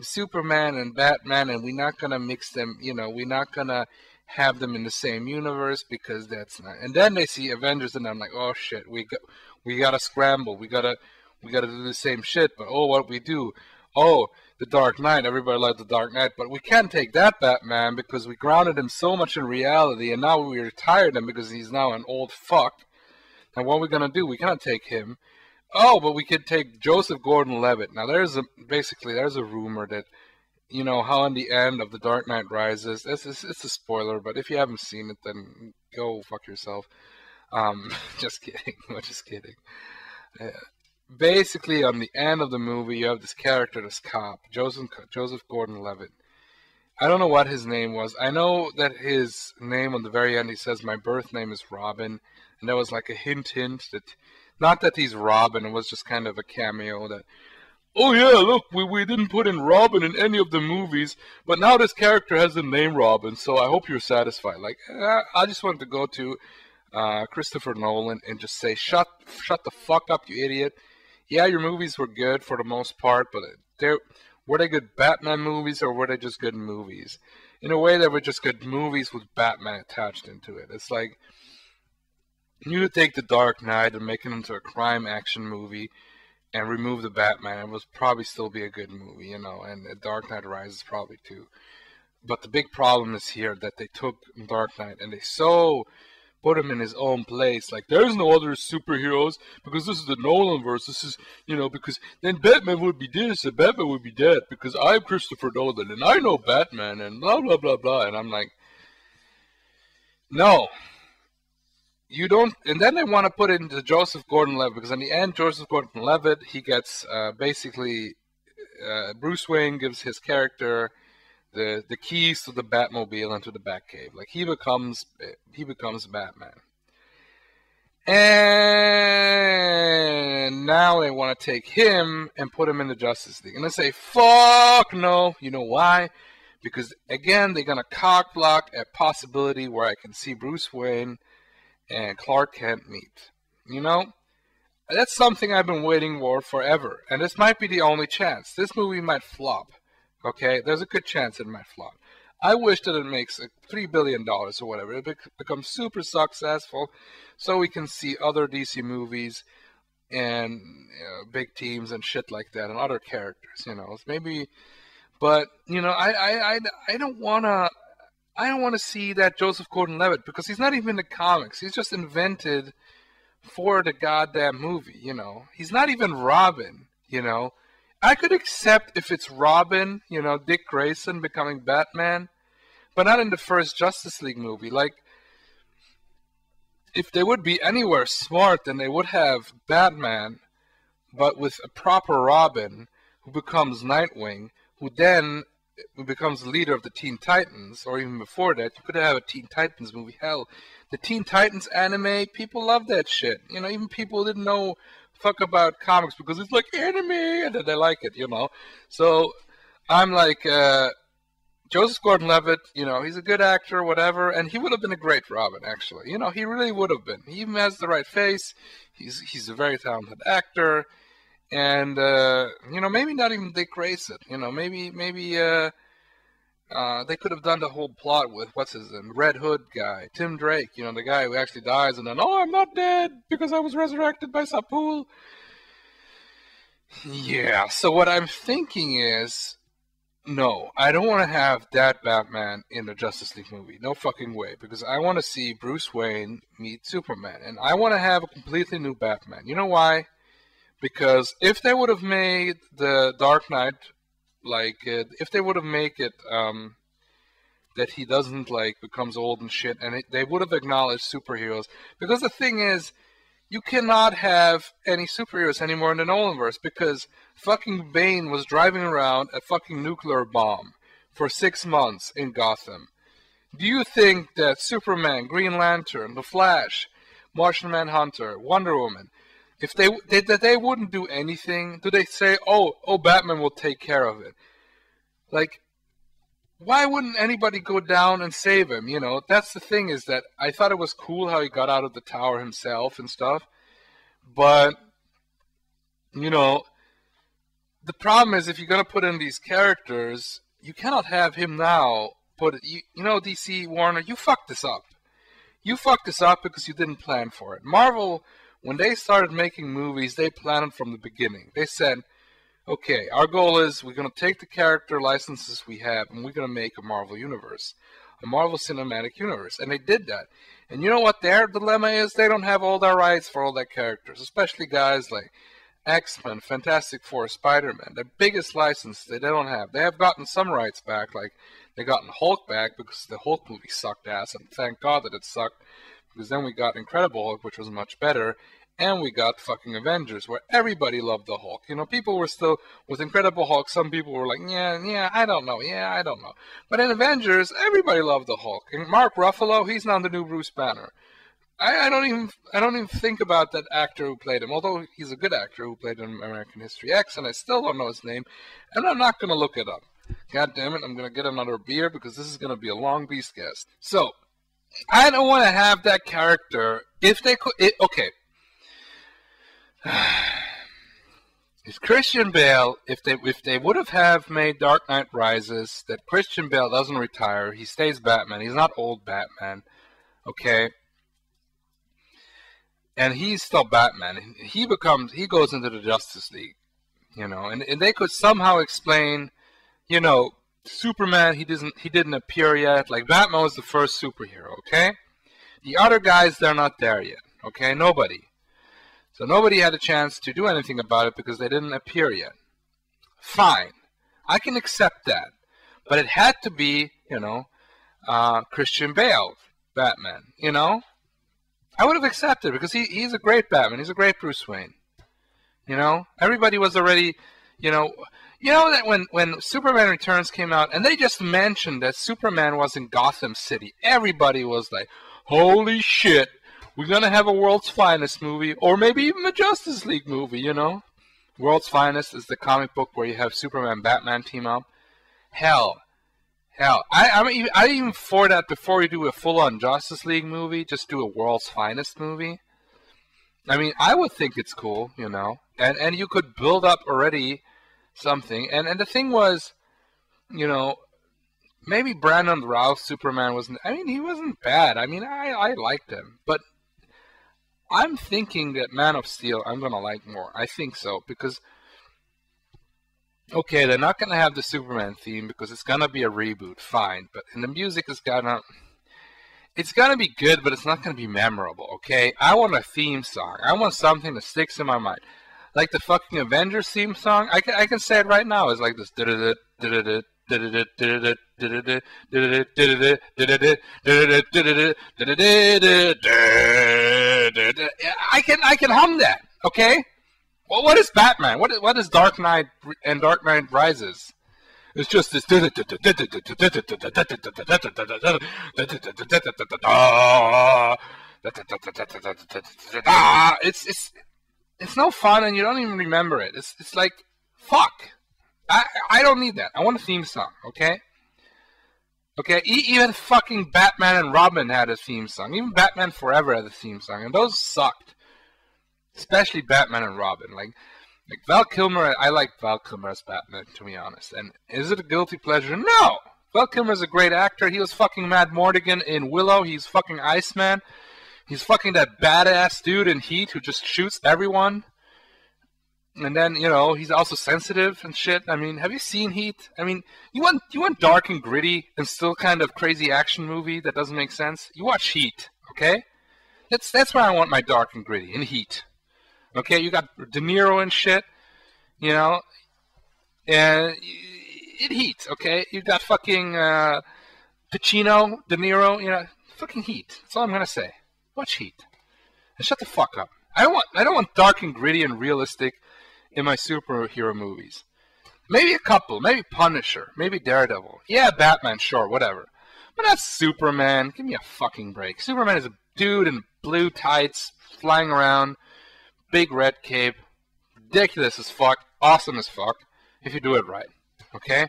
Superman and Batman, and we're not gonna mix them. We're not gonna have them in the same universe because that's not. And then they see Avengers, and I'm like, oh shit, we gotta scramble. We gotta do the same shit. But what we do? Oh, the Dark Knight. Everybody liked the Dark Knight, but we can't take that Batman because we grounded him so much in reality, and now we retired him because he's now an old fuck. And what are we gonna do? We cannot take him. Oh, but we could take Joseph Gordon-Levitt. Now, basically there's a rumor that, you know, how in the end of The Dark Knight Rises, it's a spoiler, but if you haven't seen it, then go fuck yourself. Just kidding. I'm just kidding. Uh, Basically, on the end of the movie, you have this character, this cop, Joseph Gordon-Levitt. I don't know what his name was. I know that his name on the very end, he says, "My birth name is Robin," and there was like a hint that, not that he's Robin, it was just kind of a cameo that, oh yeah, look, we didn't put in Robin in any of the movies, but now this character has the name Robin, so I hope you're satisfied. Like, I just wanted to go to Christopher Nolan and just say, shut the fuck up, you idiot. Yeah, your movies were good for the most part, but were they good Batman movies or were they just good movies? In a way, they were just good movies with Batman attached into it. It's like, you could take The Dark Knight and make it into a crime action movie and remove the Batman, it would probably still be a good movie, you know, and The Dark Knight Rises probably too. But the big problem is here that they took Dark Knight and they put him in his own place. Like, there's no other superheroes because this is the Nolan verse. This is, you know, because then Batman would be this and Batman would be that because I'm Christopher Nolan and I know Batman and blah, blah, blah, blah. And I'm like, no. You don't, and then they want to put it into Joseph Gordon-Levitt because in the end, Joseph Gordon-Levitt, he gets basically Bruce Wayne gives his character the keys to the Batmobile and to the Batcave. Like he becomes Batman, and now they want to take him and put him in the Justice League, and they say, "Fuck no!" You know why? Because again, they're gonna cock block a possibility where I can see Bruce Wayne and Clark Kent meet. You know? That's something I've been waiting for forever. And this might be the only chance. This movie might flop. Okay? There's a good chance it might flop. I wish that it makes $3 billion or whatever. It becomes super successful so we can see other DC movies and big teams and shit like that and other characters, you know. Maybe, but, you know, I don't want to... I don't want to see that Joseph Gordon-Levitt because he's not even in the comics. He's just invented for the goddamn movie, you know. He's not even Robin, you know. I could accept if it's Robin, you know, Dick Grayson becoming Batman, but not in the first Justice League movie. Like, if they would be anywhere smart, then they would have Batman, but with a proper Robin who becomes Nightwing, who then becomes the leader of the Teen Titans, or even before that, you could have a Teen Titans movie. Hell, the Teen Titans anime, people love that shit. You know, even people didn't know fuck about comics because it's like anime, and then they like it, you know. So, I'm like, Joseph Gordon-Levitt, you know, he's a good actor, whatever, and he would have been a great Robin, actually. You know, he really would have been. He even has the right face. He's a very talented actor. And, you know, maybe not even Dick Grayson. You know, maybe they could have done the whole plot with, what's his name, Red Hood guy, Tim Drake, you know, the guy who actually dies and then, oh, I'm not dead because I was resurrected by Sapul. Yeah, so what I'm thinking is, no, I don't want to have that Batman in the Justice League movie. No fucking way. Because I want to see Bruce Wayne meet Superman. And I want to have a completely new Batman. You know why? Because if they would have made the Dark Knight, like, if they would have made it that he doesn't, like, becomes old and shit, and they would have acknowledged superheroes. Because the thing is, you cannot have any superheroes anymore in the Nolanverse, because fucking Bane was driving around a fucking nuclear bomb for 6 months in Gotham. Do you think that Superman, Green Lantern, The Flash, Martian Manhunter, Wonder Woman, if they wouldn't do anything, do they say, oh, Batman will take care of it? Like, why wouldn't anybody go down and save him? You know, that's the thing, is that I thought it was cool how he got out of the tower himself and stuff. But, you know, the problem is if you're going to put in these characters, you cannot have him now you know, DC, Warner, you fucked this up. You fucked this up because you didn't plan for it. Marvel, when they started making movies, they planned from the beginning. They said, okay, our goal is we're going to take the character licenses we have and we're going to make a Marvel universe, a Marvel Cinematic Universe. And they did that. And you know what their dilemma is? They don't have all their rights for all their characters, especially guys like X-Men, Fantastic Four, Spider-Man, the biggest license they don't have. They have gotten some rights back, like they gotten Hulk back because the Hulk movie sucked ass, and thank God that it sucked, because then we got Incredible Hulk, which was much better, and we got fucking Avengers, where everybody loved the Hulk. You know, people were still, with Incredible Hulk, some people were like, yeah, I don't know. But in Avengers, everybody loved the Hulk. And Mark Ruffalo, he's now the new Bruce Banner. I don't even think about that actor who played him, although he's a good actor who played in American History X, and I still don't know his name, and I'm not going to look it up. God damn it, I'm going to get another beer because this is going to be a long Beastcast. So, I don't want to have that character, if they could, okay. If Christian Bale, if they would have made Dark Knight Rises, that Christian Bale doesn't retire, he stays Batman, he's not old Batman, okay? And he's still Batman. He goes into the Justice League, you know, and they could somehow explain, you know, Superman, he didn't appear yet. Like, Batman was the first superhero, okay? The other guys, they're not there yet, okay? Nobody. So nobody had a chance to do anything about it because they didn't appear yet. Fine. I can accept that. But it had to be, you know, Christian Bale, Batman, you know? I would have accepted because he's a great Batman. He's a great Bruce Wayne. You know? Everybody was already, you know that when Superman Returns came out and they just mentioned that Superman was in Gotham City, everybody was like, holy shit, we're going to have a World's Finest movie, or maybe even a Justice League movie, you know? World's Finest is the comic book where you have Superman Batman team up. Hell, I'm even for that before you do a full-on Justice League movie, just do a World's Finest movie. I mean, I would think it's cool, you know, and you could build up already something. And the thing was, you know, maybe Brandon Routh Superman wasn't, I mean, he wasn't bad. I mean, I liked him, but I'm thinking that Man of Steel I'm going to like more. I think so, because okay, they're not going to have the Superman theme because it's going to be a reboot, fine. But and the music is it's going to be good, but it's not going to be memorable, okay? I want a theme song. I want something that sticks in my mind. Like the fucking Avengers theme song, I can say it right now. It's like this. I can hum that, okay? Well, what is Batman? What is Dark Knight and Dark Knight Rises? It's just this. It's no fun, and you don't even remember it. It's like, fuck. I don't need that. I want a theme song, okay? Okay, even fucking Batman and Robin had a theme song. Even Batman Forever had a theme song, and those sucked. Especially Batman and Robin. Like Val Kilmer, I like Val Kilmer as Batman, to be honest. And is it a guilty pleasure? No! Val Kilmer's a great actor. He was fucking Matt Mordigan in Willow. He's fucking Iceman. He's fucking that badass dude in Heat who just shoots everyone. And then, you know, he's also sensitive and shit. I mean, have you seen Heat? I mean, you want dark and gritty and still kind of crazy action movie that doesn't make sense? You watch Heat, okay? That's where I want my dark and gritty, in Heat. Okay, you got De Niro and shit, you know, and it Heat, okay? You got fucking Pacino, De Niro, you know, fucking Heat. That's all I'm gonna say. Watch Heat. And shut the fuck up. I don't want dark and gritty and realistic in my superhero movies. Maybe a couple, maybe Punisher, maybe Daredevil. Yeah, Batman, sure, whatever. But not Superman. Give me a fucking break. Superman is a dude in blue tights, flying around. Big red cape, ridiculous as fuck, awesome as fuck, if you do it right, okay?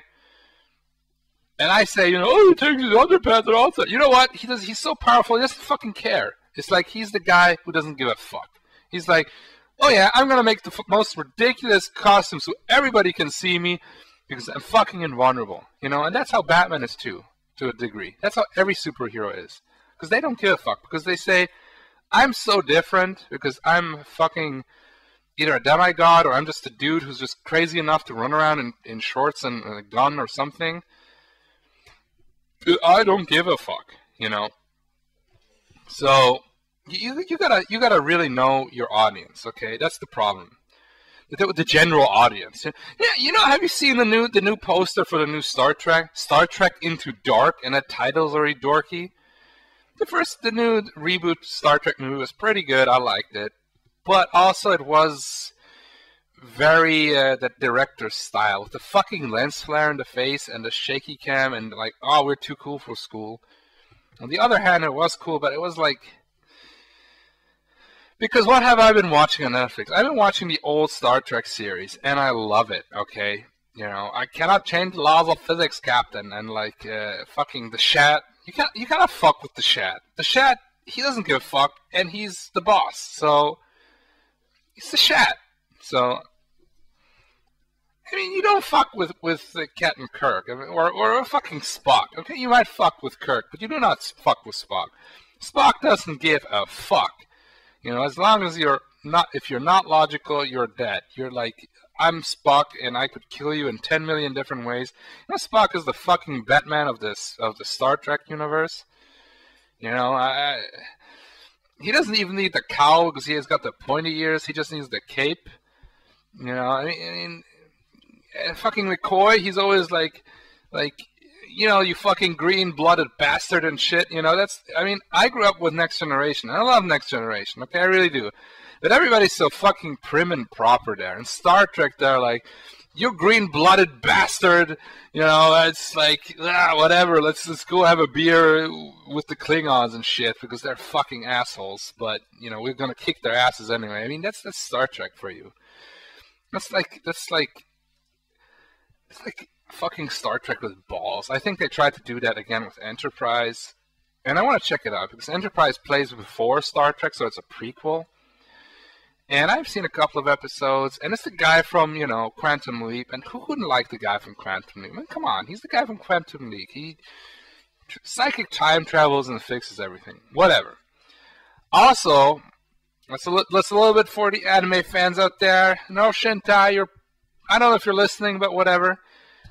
And I say, you know, oh, he takes his underpants and all that. You know what? He's so powerful, he doesn't fucking care. It's like he's the guy who doesn't give a fuck. He's like, oh yeah, I'm gonna make the most ridiculous costume so everybody can see me because I'm fucking invulnerable, you know? And that's how Batman is too, to a degree. That's how every superhero is. Because they don't give a fuck. Because they say, I'm so different because I'm fucking either a demigod or I'm just a dude who's just crazy enough to run around in shorts and a gun or something. I don't give a fuck, you know. So you gotta really know your audience, okay? That's the problem. the general audience. Yeah, you know, have you seen the new poster for the new Star Trek? Star Trek Into Dark, and that title's already dorky. The new reboot Star Trek movie was pretty good. I liked it, but also it was very that director's style with the fucking lens flare in the face and the shaky cam and like, oh, we're too cool for school. On the other hand, it was cool, but it was like, because what have I been watching on Netflix? I've been watching the old Star Trek series, and I love it. Okay, you know, I cannot change the laws of physics, Captain, and like fucking the Shat. You cannot fuck with the Shat. The Shat, he doesn't give a fuck, and he's the boss. So he's the Shat. So I mean, you don't fuck with Captain Kirk, I mean, or fucking Spock. Okay, you might fuck with Kirk, but you do not fuck with Spock. Spock doesn't give a fuck. You know, as long as you're not, if you're not logical, you're dead. You're like, I'm Spock, and I could kill you in 10 million different ways. You know, Spock is the fucking Batman of the Star Trek universe. You know, he doesn't even need the cowl because he has got the pointy ears. He just needs the cape. You know, I mean fucking McCoy, he's always like, you know, you fucking green-blooded bastard and shit. You know, that's, I mean, I grew up with Next Generation. I love Next Generation, okay, I really do. But everybody's so fucking prim and proper there. In Star Trek, they're like, you green-blooded bastard. You know, it's like, whatever, let's go have a beer with the Klingons and shit because they're fucking assholes. But, you know, we're gonna kick their asses anyway. I mean, that's Star Trek for you. It's like fucking Star Trek with balls. I think they tried to do that again with Enterprise. And I want to check it out, because Enterprise plays before Star Trek, so it's a prequel. And I've seen a couple of episodes, and it's the guy from, you know, Quantum Leap. And who wouldn't like the guy from Quantum Leap? I mean, come on, he's the guy from Quantum Leap. He psychic time travels and fixes everything. Whatever. Also, that's a little bit for the anime fans out there. No, Shintai, I don't know if you're listening, but whatever.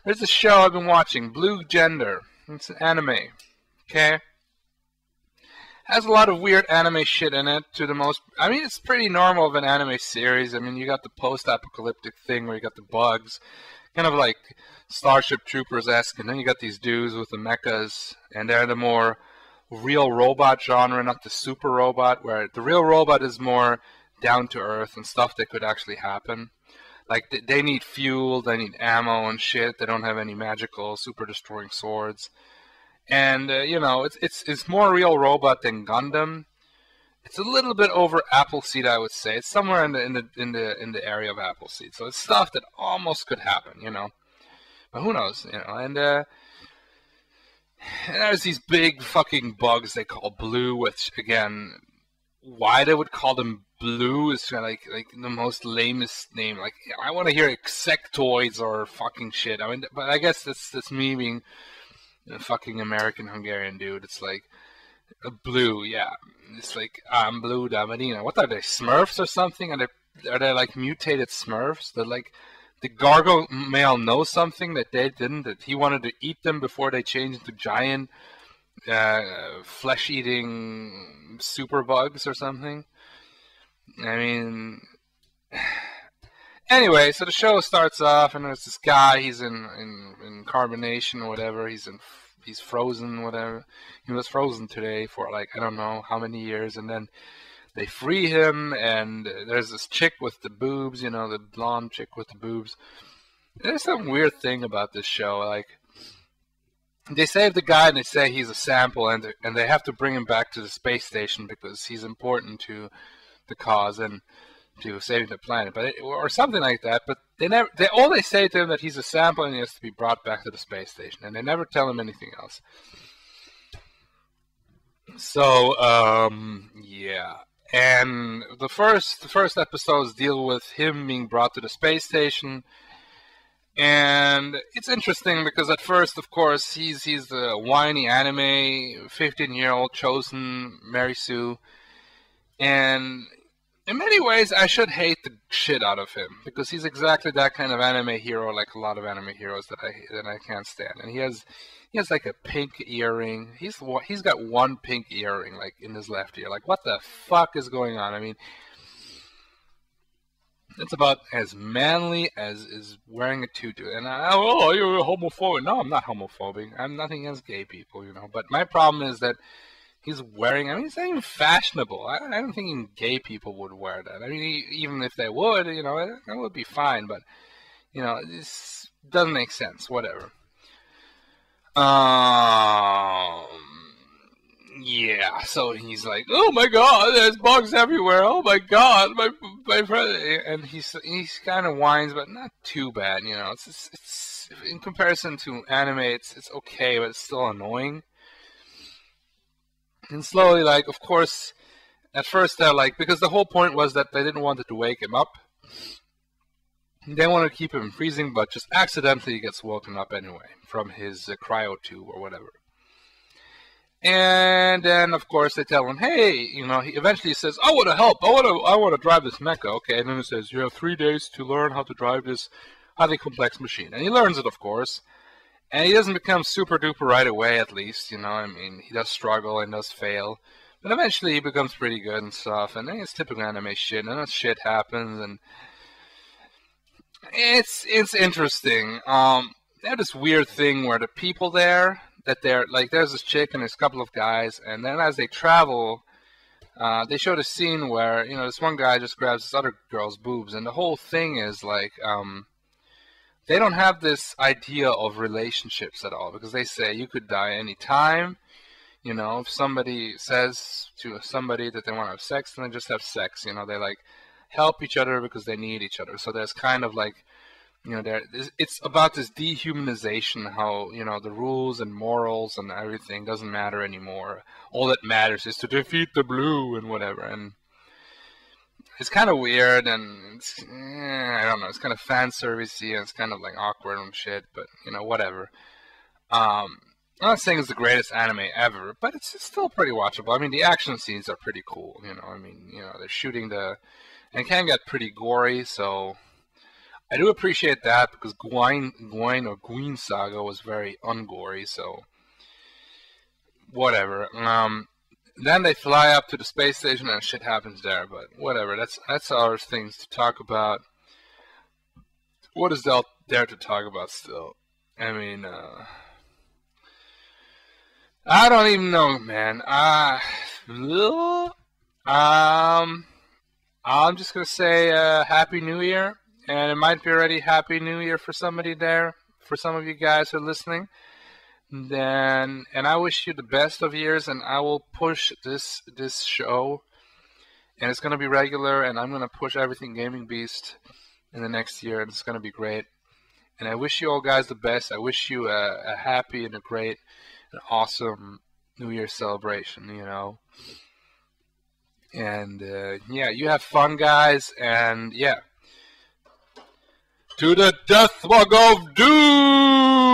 There's a show I've been watching, Blue Gender. It's an anime, okay? Has a lot of weird anime shit in it. I mean, it's pretty normal of an anime series. I mean, you got the post-apocalyptic thing where you got the bugs, kind of like Starship Troopers-esque, and then you got these dudes with the mechas, and they're the more real robot genre, not the super robot, where the real robot is more down to earth and stuff that could actually happen. Like, they need fuel, they need ammo and shit. They don't have any magical, super-destroying swords. And, you know, it's more real robot than Gundam. It's a little bit over Appleseed, I would say. It's somewhere in the area of Appleseed. So it's stuff that almost could happen, you know. But who knows, you know. And there's these big fucking bugs they call blue, which, again, why they would call them blue is like the most lamest name. Like, I want to hear insectoids or fucking shit. I mean, but I guess that's me being a fucking American Hungarian dude. It's like blue, yeah. It's like I'm blue, Damadina. What are they, Smurfs or something? Are they like mutated Smurfs? They're like, the Gargamel knows something that they didn't. That he wanted to eat them before they changed into giant flesh-eating super bugs or something. I mean, anyway, so the show starts off, and there's this guy. He's in carbonation or whatever. He's frozen, whatever. He was frozen today for like I don't know how many years, and then they free him. And there's this chick with the boobs, you know, the blonde chick with the boobs. There's some weird thing about this show, like. They save the guy and they say he's a sample, and they have to bring him back to the space station because he's important to the cause and to saving the planet, or something like that. But they say to him that he's a sample and he has to be brought back to the space station, and they never tell him anything else. So yeah, and the first episodes deal with him being brought to the space station. And it's interesting because at first, of course, he's the whiny anime 15-year-old chosen Mary Sue, and in many ways I should hate the shit out of him because he's exactly that kind of anime hero, like a lot of anime heroes that I can't stand. And he has like a pink earring. He's got one pink earring like in his left ear. Like, what the fuck is going on? I mean, It's about as manly as is wearing a tutu. And oh, you're homophobic. No, I'm not homophobic. I'm nothing against gay people, you know. But my problem is that he's wearing. I mean, it's not even fashionable. I don't think even gay people would wear that. I mean, even if they would, you know, that would be fine. But you know, this doesn't make sense. Whatever. Yeah, so he's like, oh my god, there's bugs everywhere. Oh my god, my friend, and he's kind of whines, but not too bad, you know. It's in comparison to anime, it's okay, but it's still annoying. And slowly, like, of course, at first they're like, because the whole point was that they didn't want it to wake him up. They want to keep him freezing, but just accidentally he gets woken up anyway from his cryo tube or whatever. And then, of course, they tell him, hey, you know, he eventually says, I want to help. I want to drive this mecha. Okay, and then he says, you have 3 days to learn how to drive this highly complex machine. And he learns it, of course. And he doesn't become super duper right away, at least, you know. I mean, he does struggle and does fail. But eventually he becomes pretty good and stuff. And then it's typical anime shit. And then shit happens. And it's interesting. They have this weird thing where the people there, that they're like, there's this chick and there's a couple of guys, and then as they travel, they showed a scene where, you know, this one guy just grabs this other girl's boobs, and the whole thing is like, they don't have this idea of relationships at all, because they say you could die any time. You know, if somebody says to somebody that they want to have sex, then they just have sex. You know, they like help each other because they need each other. So there's kind of like, you know, it's about this dehumanization, how, you know, the rules and morals and everything doesn't matter anymore. All that matters is to defeat the blue and whatever. And it's kind of weird, and it's, I don't know, it's kind of fan servicey, and it's kind of like awkward and shit, but, you know, whatever. I'm not saying it's the greatest anime ever, but it's still pretty watchable. I mean, the action scenes are pretty cool, you know. I mean, you know, they're shooting and it can get pretty gory, so I do appreciate that, because Gwyn Saga was very ungory, so whatever. Then they fly up to the space station and shit happens there, but whatever. That's our things to talk about. What is there to talk about still? I mean, I don't even know, man. I'm just gonna say Happy New Year. And it might be already Happy New Year for somebody there, for some of you guys who are listening. And I wish you the best of years, and I will push this show, and it's going to be regular, and I'm going to push everything Gaming Beast in the next year, and it's going to be great. And I wish you all guys the best. I wish you a happy and a great and awesome New Year celebration, you know. And, yeah, you have fun, guys, and, yeah. To the death walk of doom!